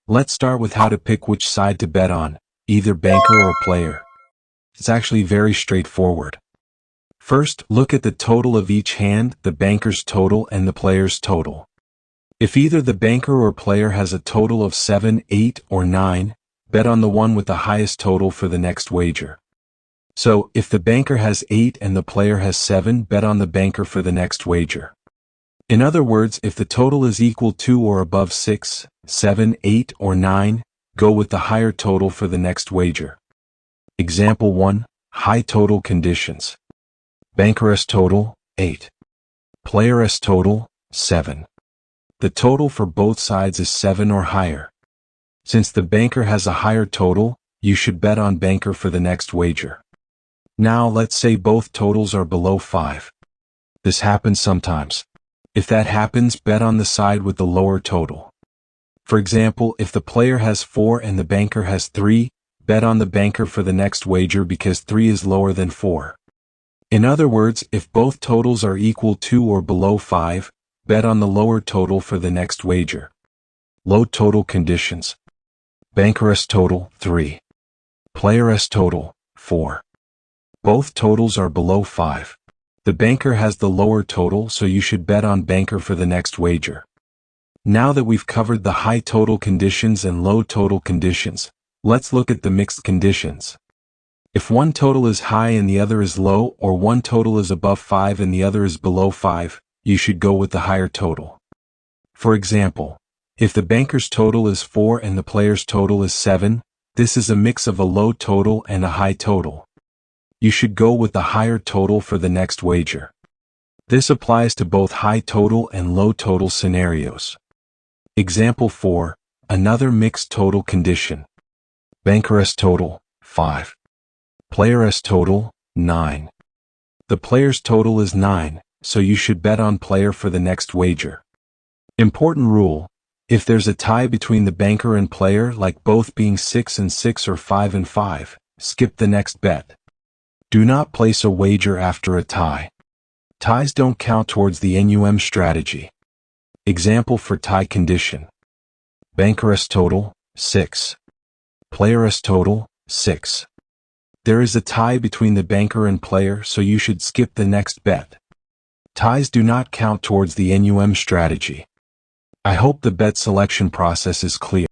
Let's start with how to pick which side to bet on, either banker or player. It's actually very straightforward. First, look at the total of each hand, the banker's total and the player's total. If either the banker or player has a total of 7, 8, or 9, bet on the one with the highest total for the next wager. So, if the banker has 8 and the player has 7, bet on the banker for the next wager. In other words, if the total is equal to or above 6, 7, 8, or 9, go with the higher total for the next wager. Example 1, high total conditions. Banker's total, 8. Player's total, 7. The total for both sides is 7 or higher. Since the banker has a higher total, you should bet on banker for the next wager. Now let's say both totals are below 5. This happens sometimes. If that happens, bet on the side with the lower total. For example, if the player has 4 and the banker has 3, bet on the banker for the next wager because 3 is lower than 4. In other words, if both totals are equal to or below 5, bet on the lower total for the next wager. Low total conditions. Banker's total, 3. Player's total, 4. Both totals are below 5. The banker has the lower total, so you should bet on banker for the next wager. Now that we've covered the high total conditions and low total conditions, let's look at the mixed conditions. If one total is high and the other is low, or one total is above 5 and the other is below 5, you should go with the higher total. For example, if the banker's total is 4 and the player's total is 7, this is a mix of a low total and a high total. You should go with the higher total for the next wager. This applies to both high total and low total scenarios. Example 4, another mixed total condition. Banker's total, 5. Player's total, 9. The player's total is 9, so you should bet on player for the next wager. Important rule: if there's a tie between the banker and player, like both being 6 and 6 or 5 and 5, skip the next bet. Do not place a wager after a tie. Ties don't count towards the NUM strategy. Example for tie condition. Banker's total, 6. Player's total, 6. There is a tie between the banker and player, so you should skip the next bet. Ties do not count towards the NUM strategy. I hope the bet selection process is clear.